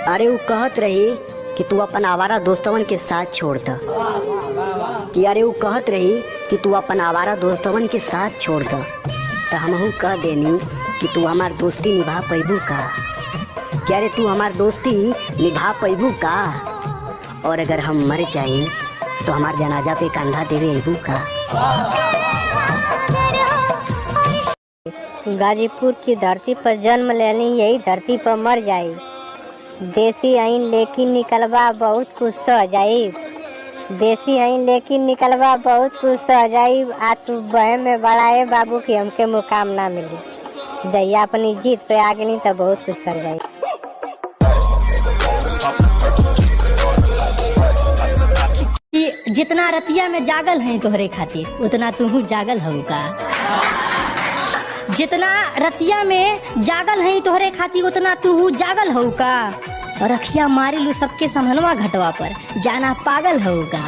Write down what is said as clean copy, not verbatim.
अरे वो कहत रही कि तू अपन आवारा दोस्तवन के साथ छोड़ द। कि अरे वो कहत रही कि तू अपन आवारा दोस्तवन के साथ छोड़ द। तो हमहू कह देनी कि तू हमार दोस्ती निभा पैबू का। क्या रे तू हमार दोस्ती निभा पैबू का? और अगर हम मर जाए तो हमार जनाजा पे कंधा देवे अबू का। गाजीपुर की धरती पर जन्म लेनी, यही धरती पर मर जाई। देसी आइन लेकिन निकलवा बहुत कुछ सह जाई। देसी आइन लेकिन निकलवा बहुत कुछ सह जाई। आ तू बहन में बड़ाए बाबू की हमके मुकाम ना मिली। जैया अपनी जीत पे आ गई तो बहुत कुछ कर जाई। जितना रतिया में जागल है तोहरे खातिर उतना तू जागल हऊ का। जितना रतिया में जागल है तोहरे खातिर उतना तू जागल हऊ का। रखिया मारी लू सबके समहनवा घटवा पर जाना पागल हऊ का।